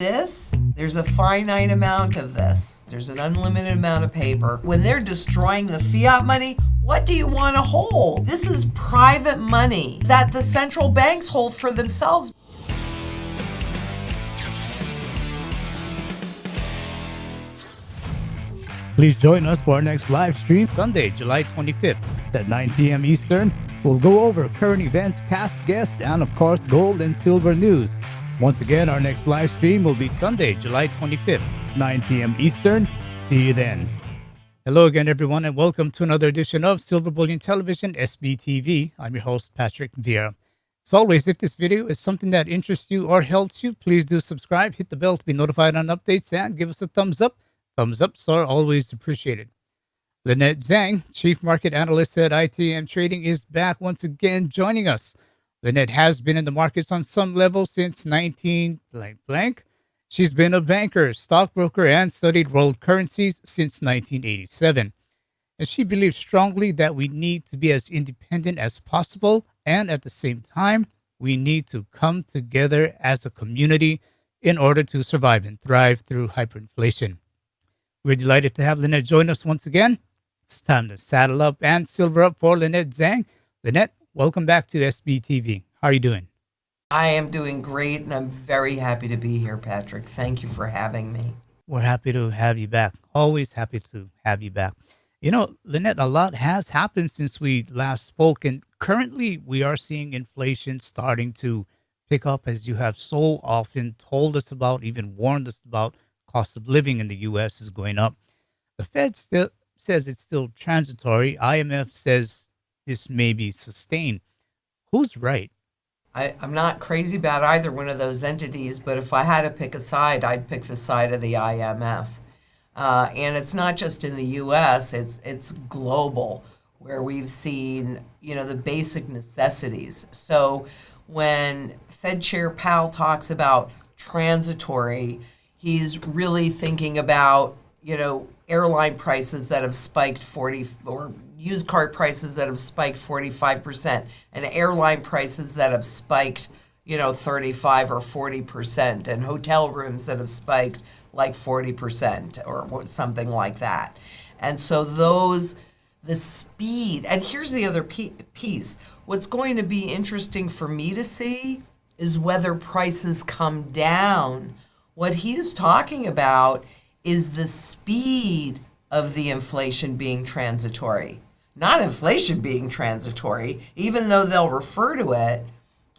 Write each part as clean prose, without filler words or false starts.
There's a finite amount of this. There's an unlimited amount of paper. When they're destroying the fiat money, what do you want to hold? This is private money that the central banks hold for themselves. Please join us for our next live stream Sunday, July 25th at 9 p.m. Eastern. We'll go over current events, past guests, and of course, gold and silver news. Once again, our next live stream will be Sunday, July 25th, 9 p.m. Eastern. See you then. Hello again, everyone, and welcome to another edition of Silver Bullion Television, SBTV. I'm your host, Patrick Vieira. As always, if this video is something that interests you or helps you, please do subscribe, hit the bell to be notified on updates, and give us a thumbs up. Thumbs ups are always appreciated. Lynette Zang, Chief Market Analyst at ITM Trading, is back once again joining us. Lynette has been in the markets on some level since 19 blank blank. She's been a banker, stockbroker, and studied world currencies since 1987. And she believes strongly that we need to be as independent as possible, and at the same time, we need to come together as a community in order to survive and thrive through hyperinflation. We're delighted to have Lynette join us once again. It's time to saddle up and silver up for Lynette Zang. Lynette, welcome back to SBTV. How are you doing? I am doing great, and I'm very happy to be here, Patrick. Thank you for having me. We're happy to have you back. Always happy to have you back. You know, Lynette, a lot has happened since we last spoke, and currently we are seeing inflation starting to pick up, as you have so often told us about, even warned us about. Cost of living in the U.S. is going up. The Fed still says it's still transitory. IMF says this may be sustained. Who's right? I'm not crazy about either one of those entities, but if I had to pick a side, I'd pick the side of the IMF. And it's not just in the U.S., it's global, where we've seen, the basic necessities. So when Fed Chair Powell talks about transitory, he's really thinking about, airline prices that have spiked 40 or used car prices that have spiked 45% and airline prices that have spiked, 35 or 40% and hotel rooms that have spiked like 40% or something like that. And so the speed, and here's the other piece. What's going to be interesting for me to see is whether prices come down. What he's talking about is the speed of the inflation being transitory, not inflation being transitory, even though they'll refer to it.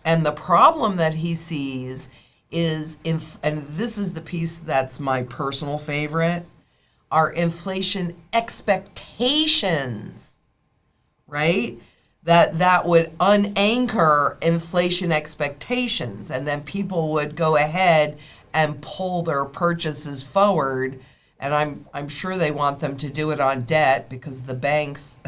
And the problem that he sees is, and this is the piece that's my personal favorite, are inflation expectations, right? That would unanchor inflation expectations, and then people would go ahead and pull their purchases forward. And I'm sure they want them to do it on debt because the banks,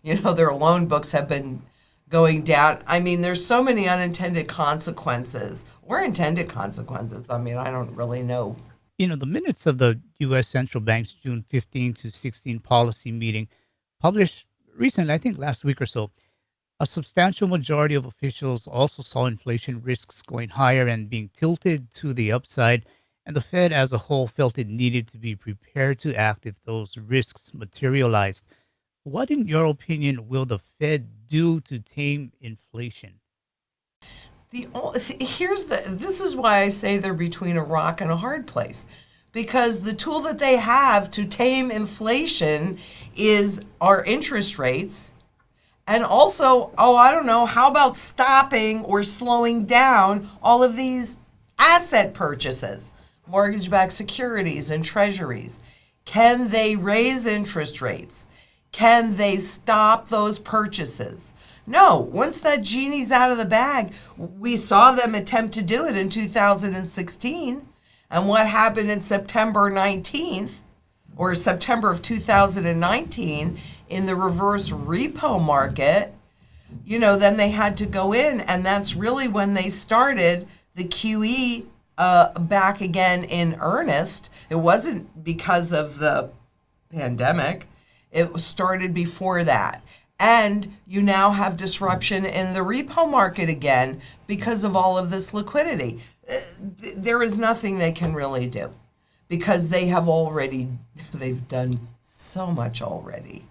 their loan books have been going down. I mean, there's so many unintended consequences or intended consequences. I mean, I don't really know. The minutes of the U.S. Central Bank's June 15 to 16 policy meeting published recently, I think last week or so, a substantial majority of officials also saw inflation risks going higher and being tilted to the upside, and the Fed as a whole felt it needed to be prepared to act if those risks materialized. What, in your opinion, will the Fed do to tame inflation? This is why I say they're between a rock and a hard place, because the tool that they have to tame inflation is our interest rates. And also, how about stopping or slowing down all of these asset purchases, mortgage-backed securities and treasuries? Can they raise interest rates? Can they stop those purchases? No, once that genie's out of the bag, we saw them attempt to do it in 2016. And what happened in September 19th, or September of 2019, in the reverse repo market, then they had to go in, and that's really when they started the QE back again in earnest. It wasn't because of the pandemic. It started before that. And you now have disruption in the repo market again because of all of this liquidity. there is nothing they can really do because they've done so much already.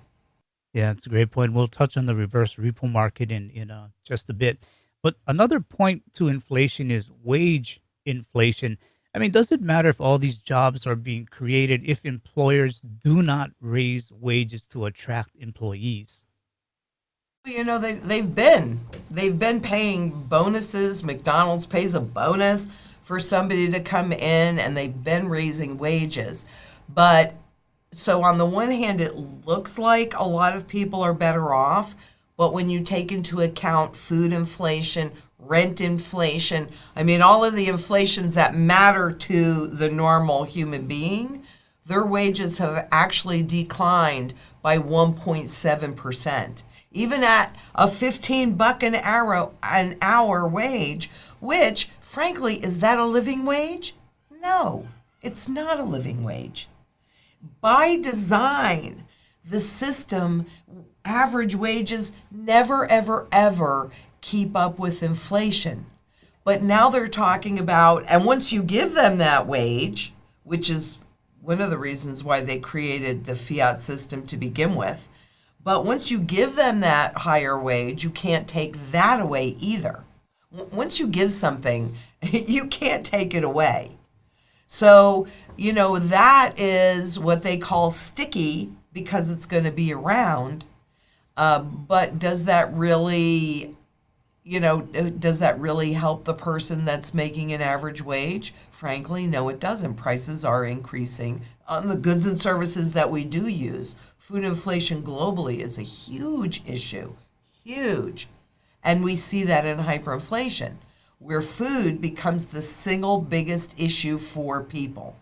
Yeah, it's a great point. We'll touch on the reverse repo market in just a bit. But another point to inflation is wage inflation. I mean, does it matter if all these jobs are being created if employers do not raise wages to attract employees? You know, they've been paying bonuses. McDonald's pays a bonus for somebody to come in, and they've been raising wages. But so on the one hand, it looks like a lot of people are better off, but when you take into account food inflation, rent inflation, I mean, all of the inflations that matter to the normal human being, their wages have actually declined by 1.7%. Even at a $15 an hour wage, which, frankly, is that a living wage? No, it's not a living wage. By design, the system, average wages never, ever, ever keep up with inflation. But now they're talking about, and once you give them that wage, which is one of the reasons why they created the fiat system to begin with, but once you give them that higher wage, you can't take that away either. Once you give something, you can't take it away. So, you know, that is what they call sticky because it's going to be around. But does that really, does that really help the person that's making an average wage? Frankly, no, it doesn't. Prices are increasing on the goods and services that we do use. Food inflation globally is a huge issue, huge. And we see that in hyperinflation, where food becomes the single biggest issue for people.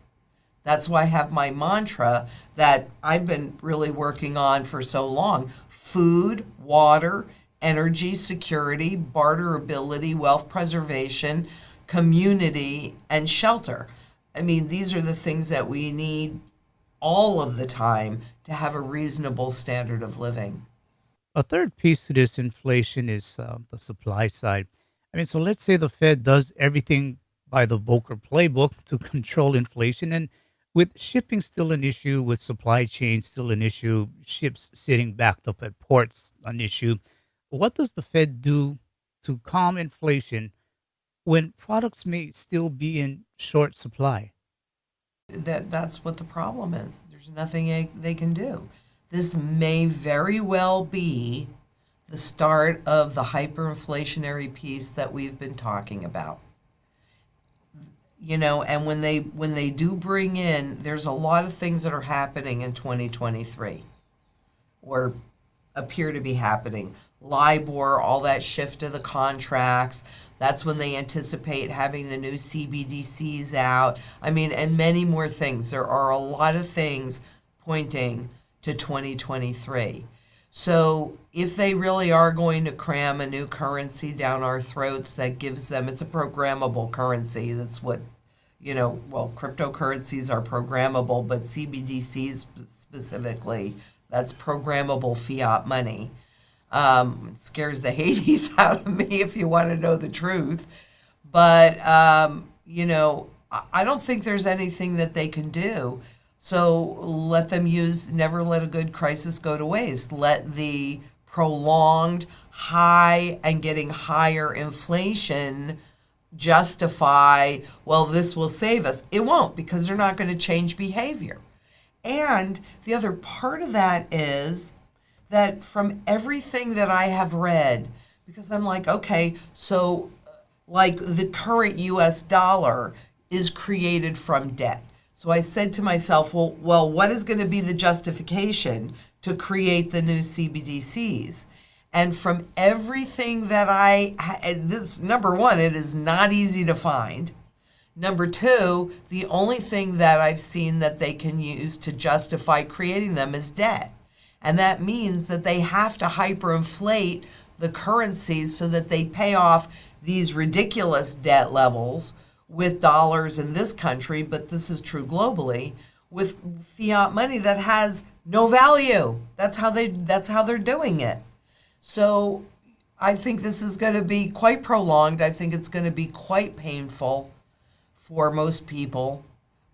That's why I have my mantra that I've been really working on for so long: food, water, energy security, barterability, wealth preservation, community, and shelter. I mean, these are the things that we need all of the time to have a reasonable standard of living. A third piece to this inflation is the supply side. I mean, so let's say the Fed does everything by the Volcker playbook to control inflation, and with shipping still an issue, with supply chains still an issue, ships sitting backed up at ports an issue, what does the Fed do to calm inflation when products may still be in short supply? That's what the problem is. There's nothing they can do. This may very well be the start of the hyperinflationary piece that we've been talking about. You know, and when they do bring in, there's a lot of things that are happening in 2023 or appear to be happening. LIBOR, all that shift of the contracts. That's when they anticipate having the new CBDCs out. I mean, and many more things. There are a lot of things pointing to 2023. So if they really are going to cram a new currency down our throats that gives them, it's a programmable currency. That's what, well, cryptocurrencies are programmable, but CBDCs specifically, that's programmable fiat money. It scares the Hades out of me if you want to know the truth. But, I don't think there's anything that they can do. So let them never let a good crisis go to waste. Let the prolonged high and getting higher inflation justify, well, this will save us. It won't, because they're not going to change behavior. And the other part of that is that from everything that I have read, because I'm like, okay, so like the current US dollar is created from debt. So I said to myself, well, what is going to be the justification to create the new CBDCs? And from everything that this, number one, it is not easy to find. Number two, the only thing that I've seen that they can use to justify creating them is debt. And that means that they have to hyperinflate the currencies so that they pay off these ridiculous debt levels with dollars in this country, but this is true globally, with fiat money that has no value. That's how they're doing it. So I think this is going to be quite prolonged. I think it's going to be quite painful. for most people.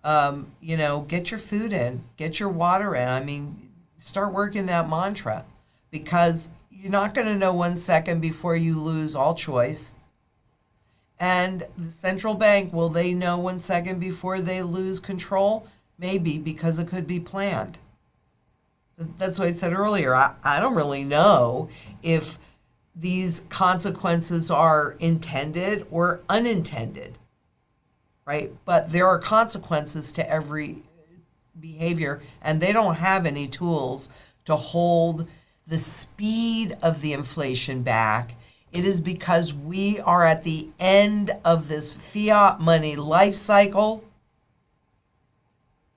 Get your food in, get your water in. I mean, start working that mantra, because you're not going to know 1 second before you lose all choice. And the central bank, will they know 1 second before they lose control? Maybe, because it could be planned. That's what I said earlier. I don't really know if these consequences are intended or unintended, right? But there are consequences to every behavior, and they don't have any tools to hold the speed of the inflation back. It is because we are at the end of this fiat money life cycle,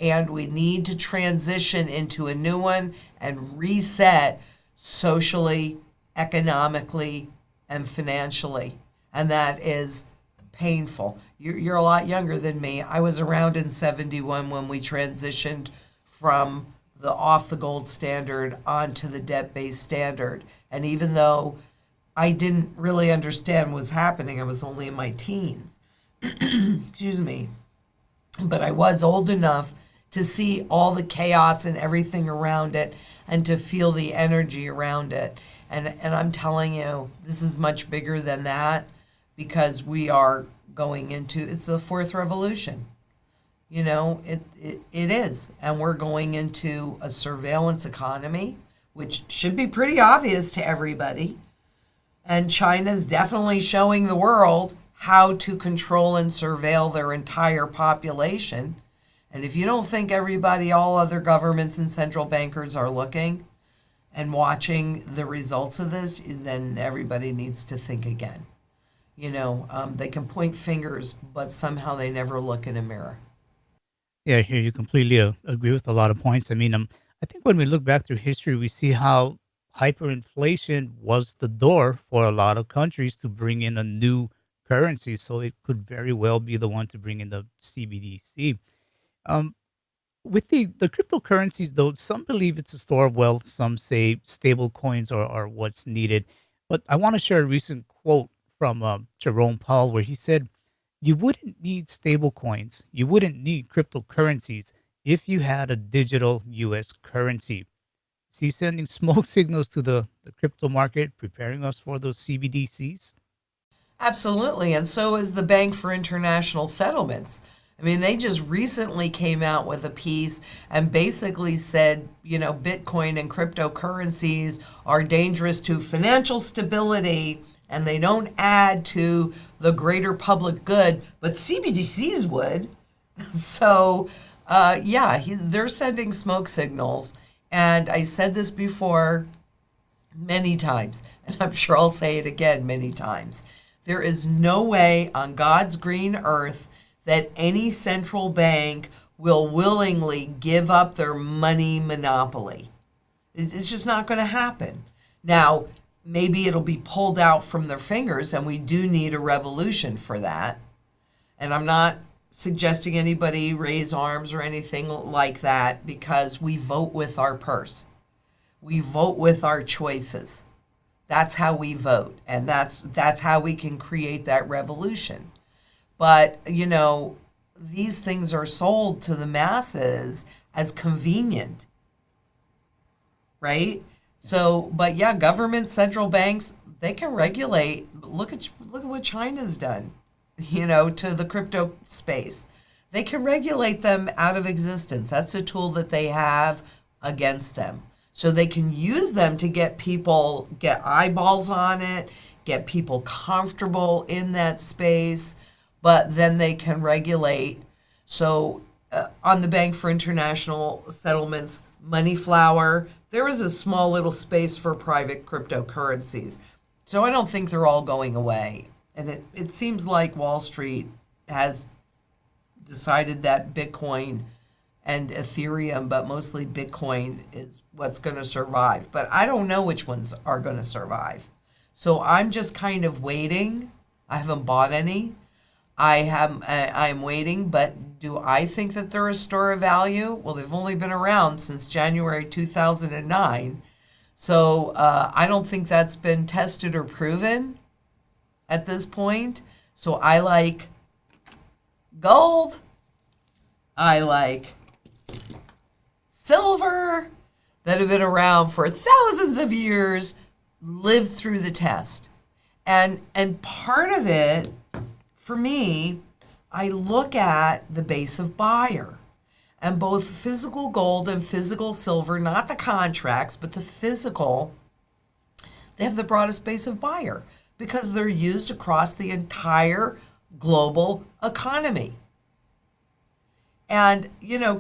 and we need to transition into a new one and reset socially, economically, and financially. And that is painful. You're a lot younger than me. I was around in 71 when we transitioned from the off the gold standard onto the debt-based standard. And even though I didn't really understand what was happening, I was only in my teens. Excuse me. But I was old enough to see all the chaos and everything around it, and to feel the energy around it. And I'm telling you, this is much bigger than that, because we are going into, it's the fourth revolution. It is. And we're going into a surveillance economy, which should be pretty obvious to everybody. And China's definitely showing the world how to control and surveil their entire population. And if you don't think all other governments and central bankers are looking and watching the results of this, then everybody needs to think again. They can point fingers, but somehow they never look in a mirror. Yeah, I hear you completely agree with a lot of points. I mean, I think when we look back through history, we see how hyperinflation was the door for a lot of countries to bring in a new currency. So it could very well be the one to bring in the CBDC. Um, with the cryptocurrencies, though, some believe it's a store of wealth. Some say stable coins are what's needed. But I want to share a recent quote from Jerome Powell, where he said, "You wouldn't need stable coins. You wouldn't need cryptocurrencies if you had a digital U.S. currency." Is he sending smoke signals to the crypto market, preparing us for those CBDCs? Absolutely. And so is the Bank for International Settlements. I mean, they just recently came out with a piece and basically said, Bitcoin and cryptocurrencies are dangerous to financial stability, and they don't add to the greater public good, but CBDCs would. So, they're sending smoke signals. And I said this before many times, and I'm sure I'll say it again many times. There is no way on God's green earth that any central bank will willingly give up their money monopoly. It's just not going to happen. Now, maybe it'll be pulled out from their fingers, and we do need a revolution for that. And I'm not suggesting anybody raise arms or anything like that, because we vote with our purse. We vote with our choices. That's how we vote, and that's how we can create that revolution. But, these things are sold to the masses as convenient, right? So, but yeah, governments, central banks, they can regulate. Look at what China's done, to the crypto space. They can regulate them out of existence. That's the tool that they have against them. So they can use them to get eyeballs on it, get people comfortable in that space, but then they can regulate. So on the Bank for International Settlements, Money Flower, there is a small little space for private cryptocurrencies. So I don't think they're all going away. And it seems like Wall Street has decided that Bitcoin and Ethereum, but mostly Bitcoin, is what's going to survive. But I don't know which ones are going to survive. So I'm just kind of waiting. I haven't bought any. I'm waiting, but do I think that they're a store of value? Well, they've only been around since January 2009. So I don't think that's been tested or proven at this point. So I like gold. I like silver, that have been around for thousands of years, lived through the test. And part of it, for me, I look at the base of buyer. And both physical gold and physical silver, not the contracts, but the physical, they have the broadest base of buyer because they're used across the entire global economy. And,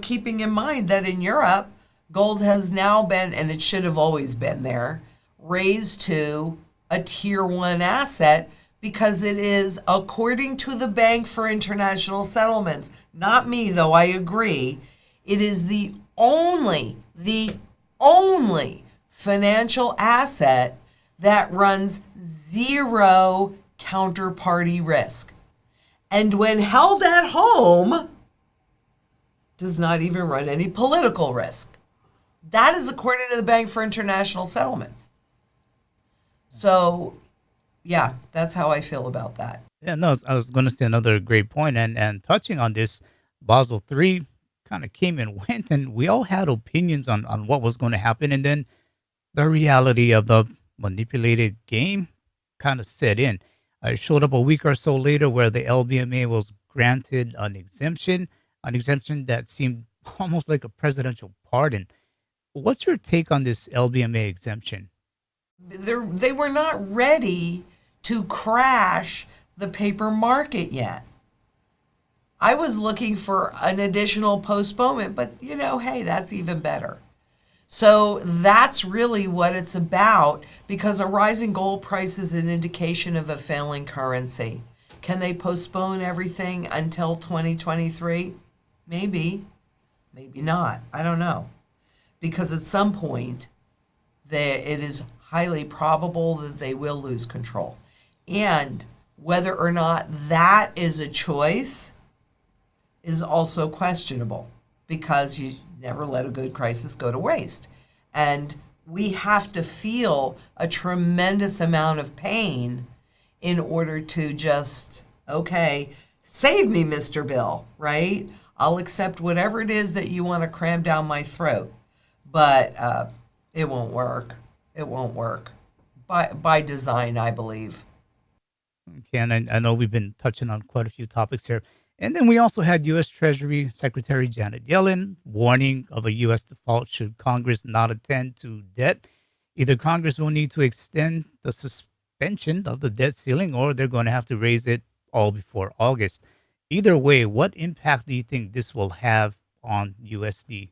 keeping in mind that in Europe, gold has now been, and it should have always been there, raised to a tier 1 asset because it is, according to the Bank for International Settlements, not me though, I agree, it is the only financial asset that runs zero counterparty risk. And when held at home, does not even run any political risk. That is according to the Bank for International Settlements. So, yeah, that's how I feel about that. Yeah, no, I was going to say another great point, and touching on this, Basel III kind of came and went, and we all had opinions on what was going to happen, and then the reality of the manipulated game kind of set in. It showed up a week or so later where the LBMA was granted an exemption that seemed almost like a presidential pardon. What's your take on this LBMA exemption? They were not ready to crash the paper market yet. I was looking for an additional postponement, but hey, that's even better. So that's really what it's about, because a rising gold price is an indication of a failing currency. Can they postpone everything until 2023? Maybe, maybe not. I don't know. Because at some point, it is highly probable that they will lose control. And whether or not that is a choice is also questionable, because you never let a good crisis go to waste. And we have to feel a tremendous amount of pain in order to just, okay, save me, Mr. Bill, right? I'll accept whatever it is that you want to cram down my throat. But it won't work. It won't work. By design, I believe. Okay, and I know we've been touching on quite a few topics here. And then we also had U.S. Treasury Secretary Janet Yellen warning of a U.S. default should Congress not attend to debt. Either Congress will need to extend the suspension of the debt ceiling, or they're going to have to raise it all before August. Either way, what impact do you think this will have on USD?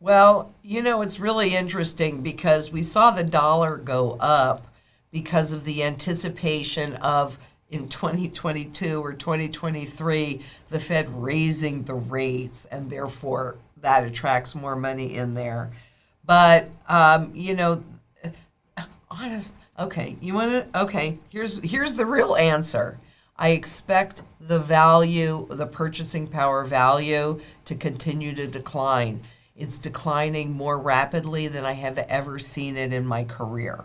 Well, it's really interesting because we saw the dollar go up because of the anticipation of in 2022 or 2023, the Fed raising the rates, and therefore that attracts more money in there. But, here's the real answer. I expect the purchasing power value to continue to decline. It's declining more rapidly than I have ever seen it in my career.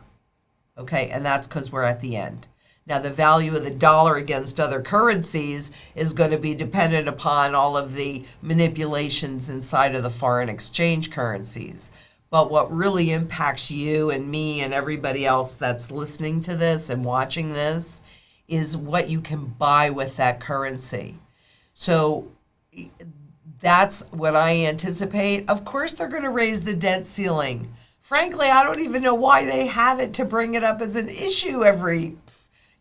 Okay, and that's because we're at the end. Now, the value of the dollar against other currencies is going to be dependent upon all of the manipulations inside of the foreign exchange currencies. But what really impacts you and me and everybody else that's listening to this and watching this is what you can buy with that currency. So that's what I anticipate. Of course, they're going to raise the debt ceiling. Frankly, I don't even know why they have it to bring it up as an issue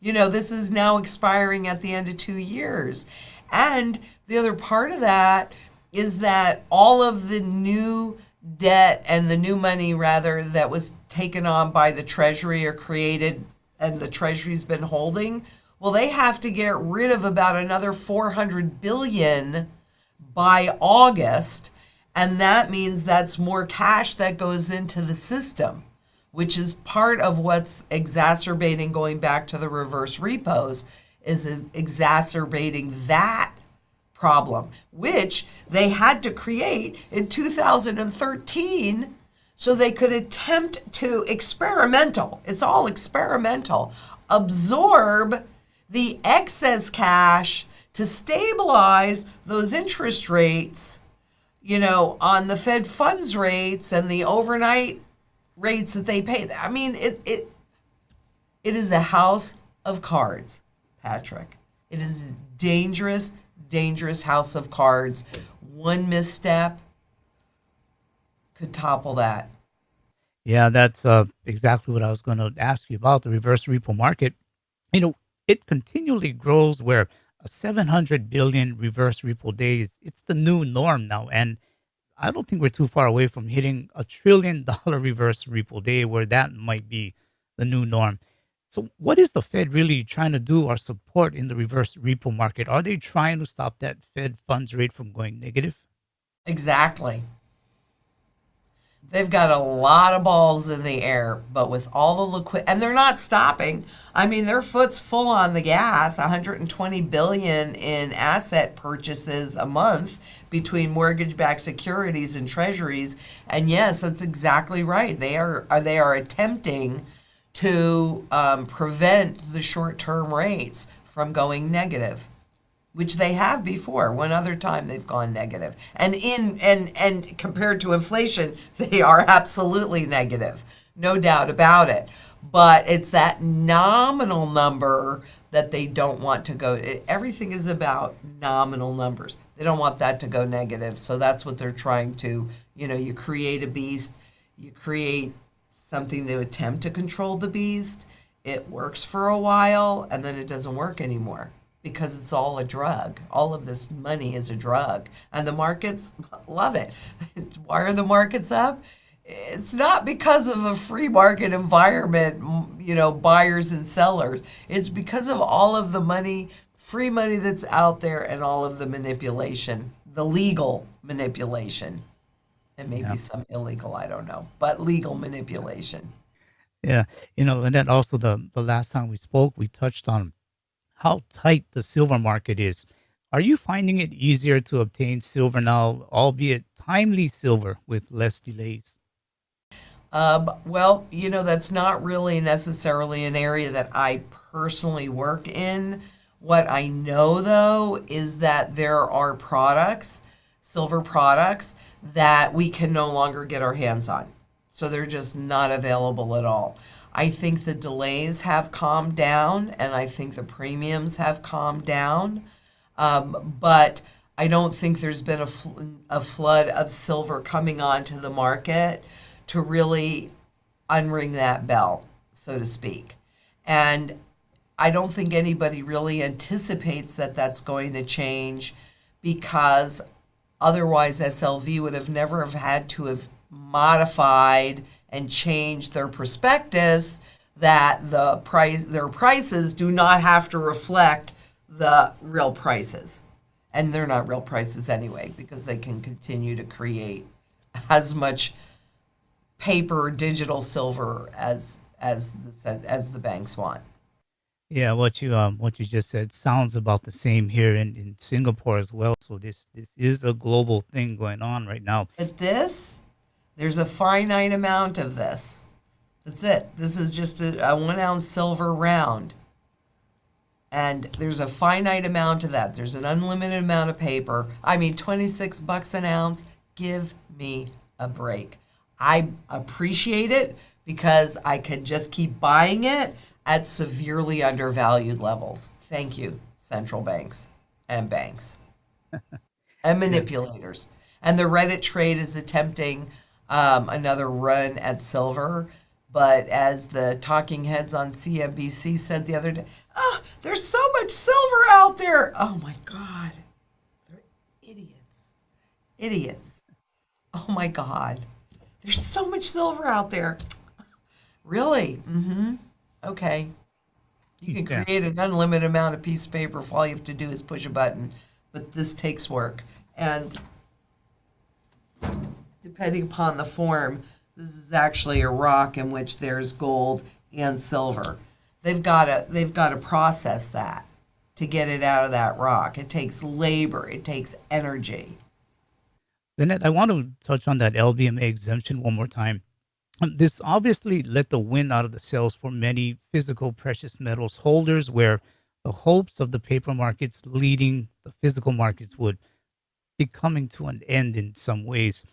this is now expiring at the end of 2 years. And the other part of that is that all of the new debt and the new money, rather, that was taken on by the Treasury or created and the Treasury's been holding, well, they have to get rid of about another $400 billion by August. And that means that's more cash that goes into the system, which is part of what's exacerbating, going back to the reverse repos, is exacerbating that problem, which they had to create in 2013 so they could attempt to it's all experimental, absorb the excess cash to stabilize those interest rates, on the Fed funds rates and the overnight rates that they pay. I mean, it is a house of cards, Patrick. It is a dangerous, dangerous house of cards. One misstep could topple that. Yeah, that's exactly what I was going to ask you about the reverse repo market. It continually grows where a 700 billion reverse repo days, it's the new norm now. And I don't think we're too far away from hitting $1 trillion reverse repo day where that might be the new norm. So what is the Fed really trying to do or support in the reverse repo market? Are they trying to stop that Fed funds rate from going negative? Exactly. They've got a lot of balls in the air, but with all the liquid, and they're not stopping. I mean, their foot's full on the gas. 120 billion in asset purchases a month between mortgage-backed securities and treasuries. And yes, that's exactly right. They are attempting to prevent the short-term rates from going negative, which they have before. One other time they've gone negative. And compared to inflation, they are absolutely negative. No doubt about it. But it's that nominal number that they don't want to go. Everything is about nominal numbers. They don't want that to go negative. So that's what they're trying to, you create a beast, you create something to attempt to control the beast. It works for a while and then it doesn't work anymore, because it's all a drug. All of this money is a drug. And the markets love it. Why are the markets up? It's not because of a free market environment, buyers and sellers. It's because of all of the money, free money that's out there, and all of the manipulation, the legal manipulation. And maybe some illegal, I don't know, but legal manipulation. Yeah. And then also the last time we spoke, we touched on how tight the silver market is. Are you finding it easier to obtain silver now, albeit timely silver with less delays? Well, that's not really necessarily an area that I personally work in. What I know, though, is that there are products, silver products, that we can no longer get our hands on. So they're just not available at all. I think the delays have calmed down, and I think the premiums have calmed down. But I don't think there's been a flood of silver coming onto the market to really unring that bell, so to speak. And I don't think anybody really anticipates that that's going to change, because otherwise SLV would have never have had to have modified and changed their prospectus that their prices do not have to reflect the real prices. And they're not real prices anyway, because they can continue to create as much paper, digital silver as the banks want. Yeah, what you just said sounds about the same here in Singapore as well. So this is a global thing going on right now. But there's a finite amount of this. That's it. This is just a 1 ounce silver round. And there's a finite amount of that. There's an unlimited amount of paper. I mean, $26 an ounce. Give me a break. I appreciate it because I can just keep buying it at severely undervalued levels. Thank you, central banks and banks and manipulators. And the Reddit trade is attempting another run at silver. But as the talking heads on CNBC said the other day, there's so much silver out there. Oh my God. They're idiots. Idiots. Oh my God. There's so much silver out there. Really? Mm-hmm. Okay. You can create an unlimited amount of piece of paper if all you have to do is push a button. But this takes work. And depending upon the form, this is actually a rock in which there's gold and silver. They've got to process that to get it out of that rock. It takes labor. It takes energy. Lynette, I want to touch on that LBMA exemption one more time. This obviously let the wind out of the sails for many physical precious metals holders, where the hopes of the paper markets leading the physical markets would be coming to an end in some ways.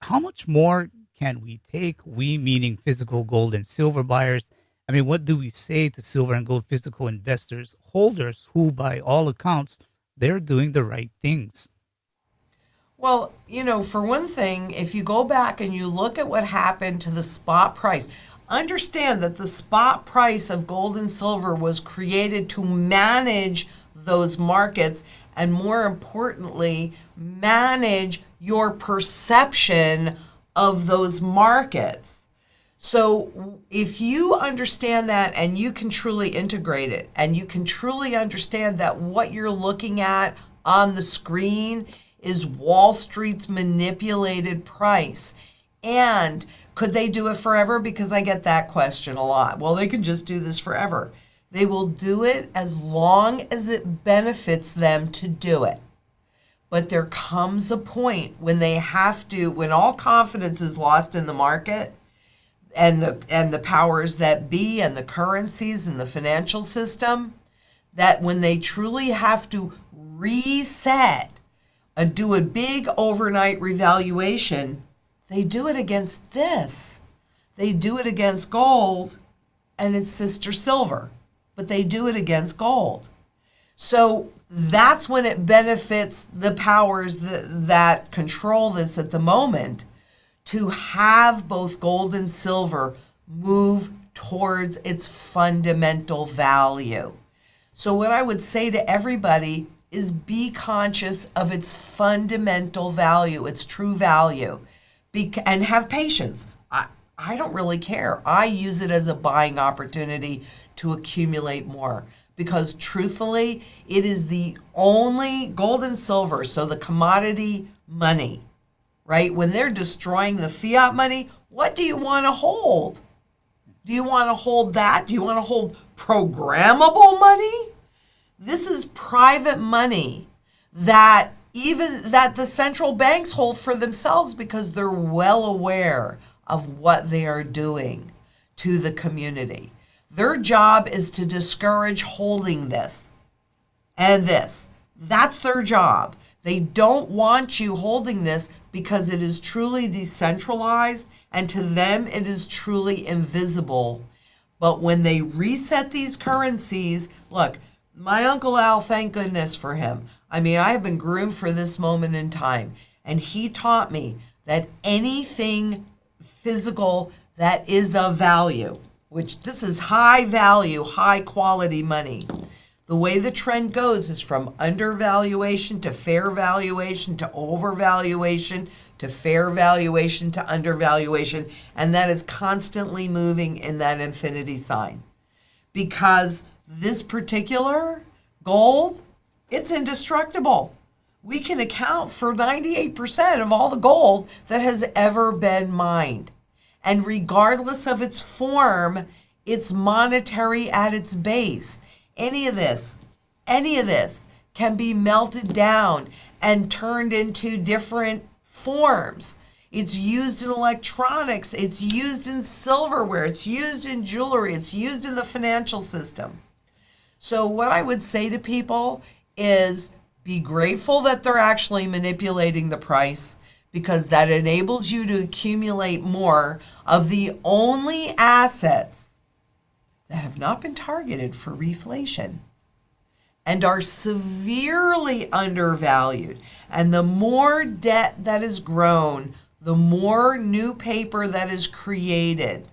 How much more can we take, we meaning physical gold and silver buyers? I mean, what do we say to silver and gold physical investors, holders who, by all accounts, they're doing the right things? Well, for one thing, if you go back and you look at what happened to the spot price, understand that the spot price of gold and silver was created to manage those markets and, more importantly, manage your perception of those markets. So if you understand that and you can truly integrate it and you can truly understand that what you're looking at on the screen is Wall Street's manipulated price. And could they do it forever? Because I get that question a lot. Well, they can just do this forever. They will do it as long as it benefits them to do it. But there comes a point when they have to, when all confidence is lost in the market and the powers that be and the currencies and the financial system, that when they truly have to reset and do a big overnight revaluation, they do it against this. They do it against gold and its sister silver, but they do it against gold. So that's when it benefits the powers that control this at the moment to have both gold and silver move towards its fundamental value. So what I would say to everybody is be conscious of its fundamental value, its true value, and have patience. I don't really care. I use it as a buying opportunity to accumulate more because truthfully, it is the only gold and silver, so the commodity money, right? When they're destroying the fiat money, what do you want to hold? Do you want to hold that? Do you want to hold programmable money? This is private money that the central banks hold for themselves because they're well aware of what they are doing to the community. Their job is to discourage holding this and this. That's their job. They don't want you holding this because it is truly decentralized and to them it is truly invisible. But when they reset these currencies, look, my Uncle Al, thank goodness for him. I mean, I have been groomed for this moment in time. And he taught me that anything physical that is of value, which this is high value, high quality money. The way the trend goes is from undervaluation to fair valuation to overvaluation to fair valuation to undervaluation. And that is constantly moving in that infinity sign. Because this particular gold, it's indestructible. We can account for 98% of all the gold that has ever been mined. And regardless of its form, it's monetary at its base. Any of this can be melted down and turned into different forms. It's used in electronics, it's used in silverware, it's used in jewelry, it's used in the financial system. So what I would say to people is be grateful that they're actually manipulating the price because that enables you to accumulate more of the only assets that have not been targeted for reflation and are severely undervalued. And the more debt that is grown, the more new paper that is created,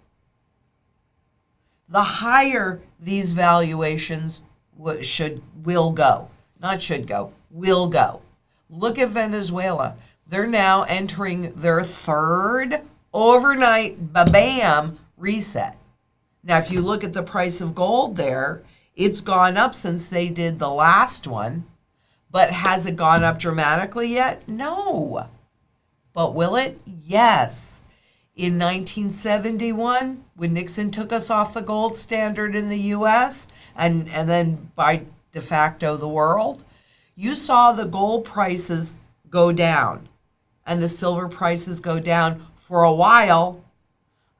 the higher these valuations will go. Look at Venezuela. They're now entering their third overnight bam reset. Now, if you look at the price of gold there, it's gone up since they did the last one, but has it gone up dramatically yet? No. But will it? Yes. In 1971, when Nixon took us off the gold standard in the U.S. and then by de facto the world, you saw the gold prices go down and the silver prices go down for a while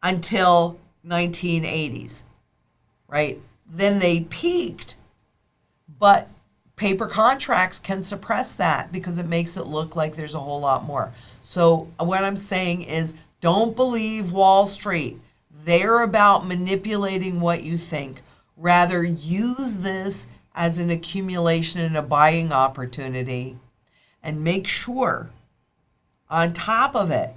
until 1980s, right? Then they peaked But paper contracts can suppress that because it makes it look like there's a whole lot more. So what I'm saying is, don't believe Wall Street. They're about manipulating what you think. Rather, use this as an accumulation and a buying opportunity, and make sure on top of it,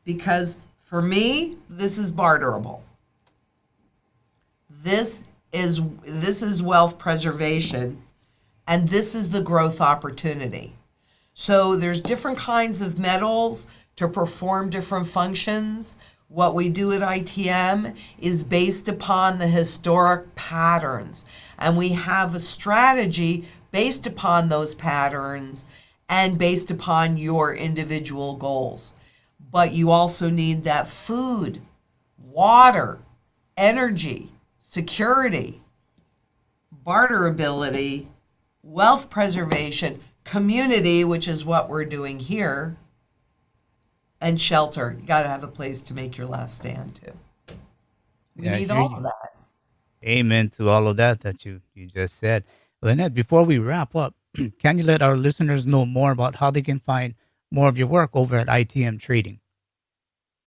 because for me, this is barterable. This is wealth preservation, and this is the growth opportunity. So there's different kinds of metals to perform different functions. What we do at ITM is based upon the historic patterns, and we have a strategy based upon those patterns and based upon your individual goals. But you also need that food, water, energy, security, barterability, wealth preservation, community, which is what we're doing here, and shelter. You got to have a place to make your last stand too. We need all of that. Amen to all of that you just said. Lynette, before we wrap up, can you let our listeners know more about how they can find more of your work over at ITM Trading?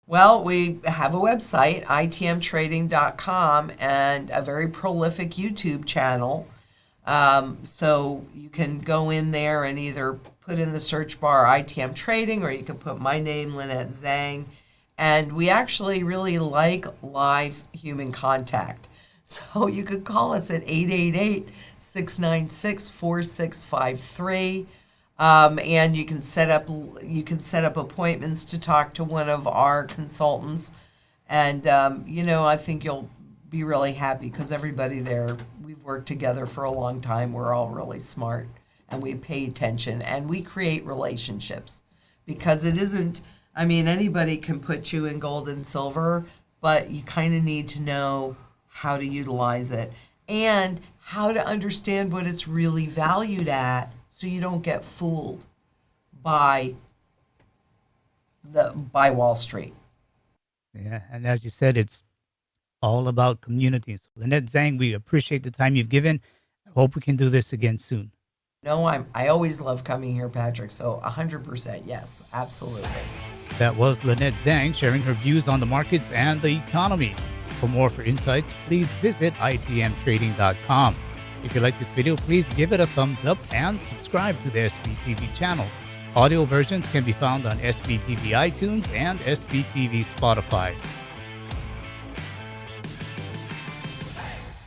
Well, we have a website, itmtrading.com, and a very prolific YouTube channel. So you can go in there and either put in the search bar ITM Trading, or you can put my name, Lynette Zang. And we actually really like live human contact. So you could call us at 888-696-4653. And you can set up appointments to talk to one of our consultants. And, I think you'll be really happy because everybody there, we've worked together for a long time. We're all really smart, and we pay attention, and we create relationships, because it isn't, anybody can put you in gold and silver, but you kind of need to know how to utilize it and how to understand what it's really valued at, so you don't get fooled by Wall Street. Yeah, and as you said, it's all about communities. Lynette Zang, we appreciate the time you've given. I hope we can do this again soon. No, I always love coming here, Patrick. So 100%, yes, absolutely. That was Lynette Zang sharing her views on the markets and the economy. For more insights, please visit itmtrading.com. If you like this video, please give it a thumbs up and subscribe to the SBTV channel. Audio versions can be found on SBTV iTunes and SBTV Spotify.